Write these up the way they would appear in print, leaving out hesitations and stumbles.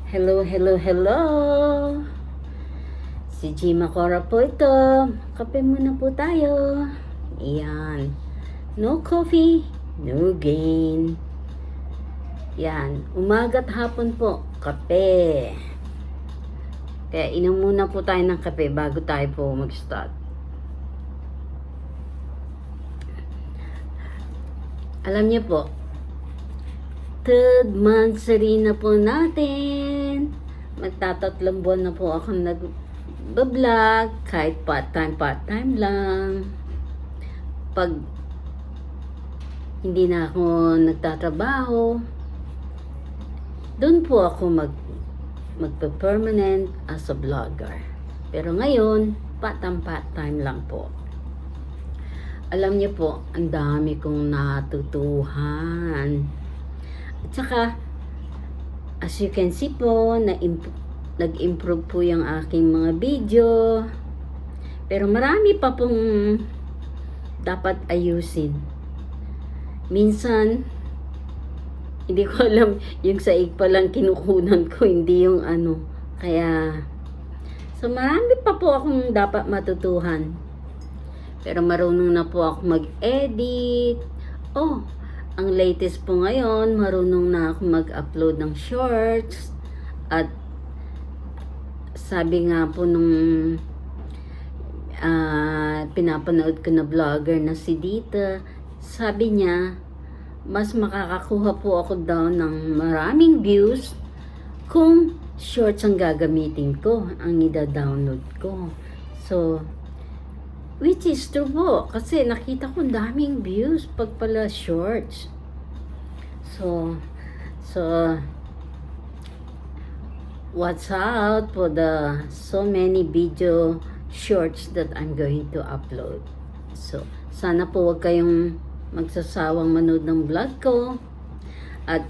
Hello, hello, hello! Si Jima Cora po ito. Kape muna po tayo. Ayan. No coffee, no gain. Yan. Umaga't hapon po, kape. Kaya inom muna po tayo ng kape bago tayo po mag-start. Alam niyo po, third month na po natin. Magtatatlong buwan na po ako nag-vlog, kahit part-time lang. Pag hindi na ako nagtatrabaho, doon po ako magpa-permanent as a vlogger. Pero ngayon, part-time lang po. Alam niyo po, ang dami kong natutuhan. At saka, as you can see po, nag-improve po yung aking mga video. Pero marami pa pong dapat ayusin. Minsan, hindi ko alam, yung saig pa lang kinukunan ko, hindi yung ano. Kaya, so marami pa po akong dapat matutuhan. Pero marunong na po ako mag-edit. Oh, ang latest po ngayon, marunong na ako mag-upload ng shorts. At sabi nga po nung pinapanood ko na vlogger na si Dita, sabi niya, mas makakakuha po ako daw ng maraming views kung shorts ang gagamitin ko, ang ida-download ko. So, which is true po. Kasi nakita ko daming views pag pala shorts. So, watch out for the so many video shorts that I'm going to upload. So, sana po wag kayong magsasawang manood ng vlog ko. At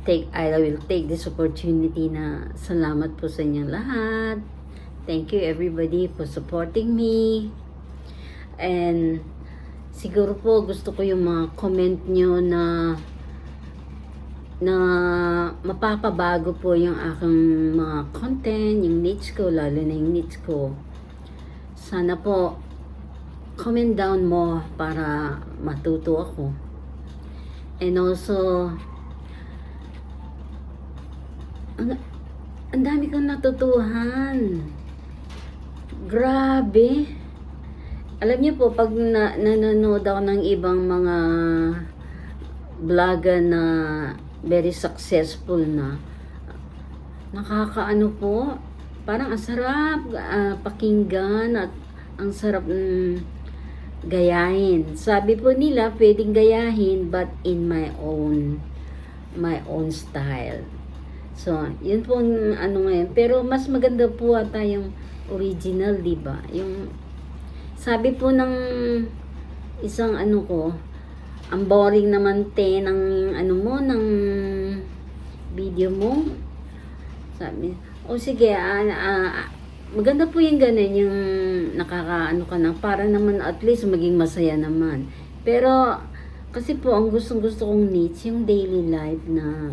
I will take this opportunity na salamat po sa inyong lahat. Thank you everybody for supporting me. And siguro po gusto ko yung mga comment nyo na mapapabago po yung aking mga content, yung niche ko, lalo na yung niche ko. Sana po comment down mo para matuto ako. And also, ang dami kong natutuhan. Grabe. Alam niyo po, pag nanonood ako ng ibang mga vlogger na very successful na, nakakaano po, parang ang sarap pakinggan at ang sarap gayahin. Sabi po nila, pwedeng gayahin but in my own style. So, yun po ano ngayon. Pero mas maganda po ata yung original, di ba? Yung sabi po ng isang ano ko, ang boring naman ng ano mo, ng video mo. Sabi, sige, maganda po yung ganun, yung nakakaano ka na, para naman at least maging masaya naman. Pero, kasi po, ang gustong-gusto kong niche, yung daily life na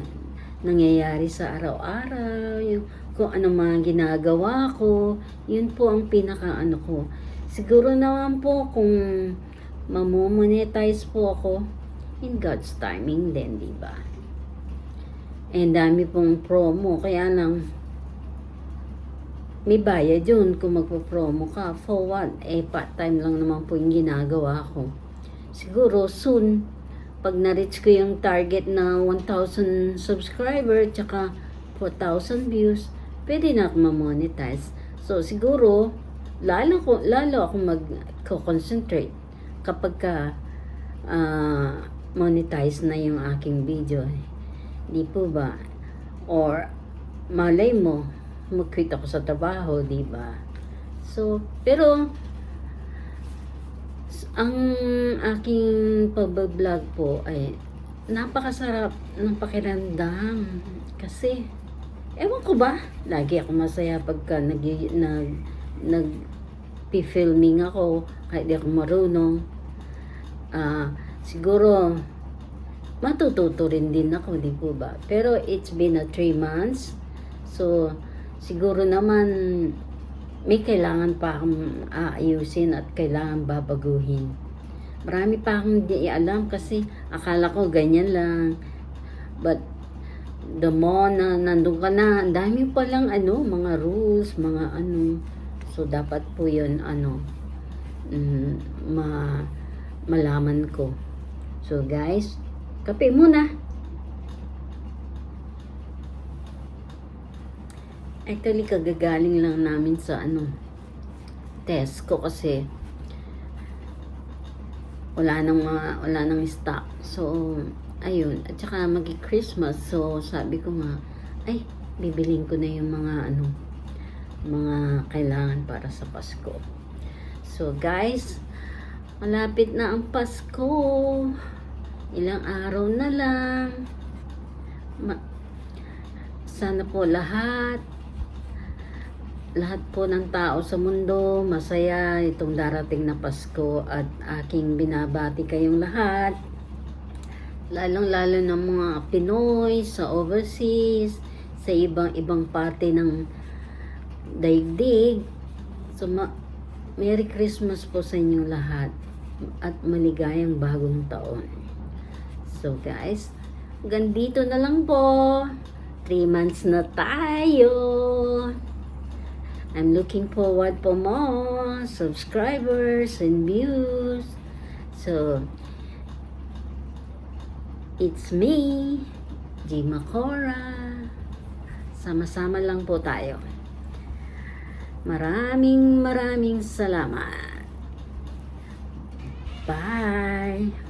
nangyayari sa araw-araw, yung kung ano mga ginagawa ko, yun po ang pinaka-ano ko. Siguro naman po kung mamomonetize po ako, in God's timing din, di ba? And dami pong promo, kaya lang may bayad yun kung magpo-promo ka. For what? Part-time lang naman po yung ginagawa ko. Siguro soon, pag na-reach ko yung target na 1,000 subscriber, tsaka 4,000 views, pwede na ako ma-monetize. So siguro, lalo ako mag-concentrate kapag monetize na yung aking video. Di po ba? Or malay mo, mag-quit ako sa trabaho, di ba? So, pero ang aking pag-vlog po ay napakasarap ng pakiramdam. Kasi, ewan ko ba, lagi ako masaya pagka nag-filming ako, kahit di ako marunong. Siguro, matututo rin din ako, di po ba? Pero it's been 3 months So, siguro naman may kailangan pa akong aayusin at kailangan babaguhin. Marami pa akong di alam kasi akala ko ganyan lang. But the more na nandun ka na, ang dami palang mga rules, mga ano. So, dapat po yun, malaman ko. So, guys, kape muna. Actually, kagagaling lang namin sa test ko kasi wala nang stock. So, ayun. At saka Christmas. So, sabi ko nga, ay, bibiling ko na yung mga kailangan para sa Pasko. So, guys, malapit na ang Pasko. Ilang araw na lang. Sana po lahat po ng tao sa mundo masaya itong darating na Pasko at aking binabati kayong lahat, lalong-lalo ng mga Pinoy sa overseas, sa ibang parte ng daigdig. So, Merry Christmas po sa inyong lahat at maligayang bagong taon. So guys, ganito na lang po. 3 months na tayo. I'm looking forward for more subscribers and views. So, it's me, G. Macora. Sama-sama lang po tayo. Maraming salamat. Bye!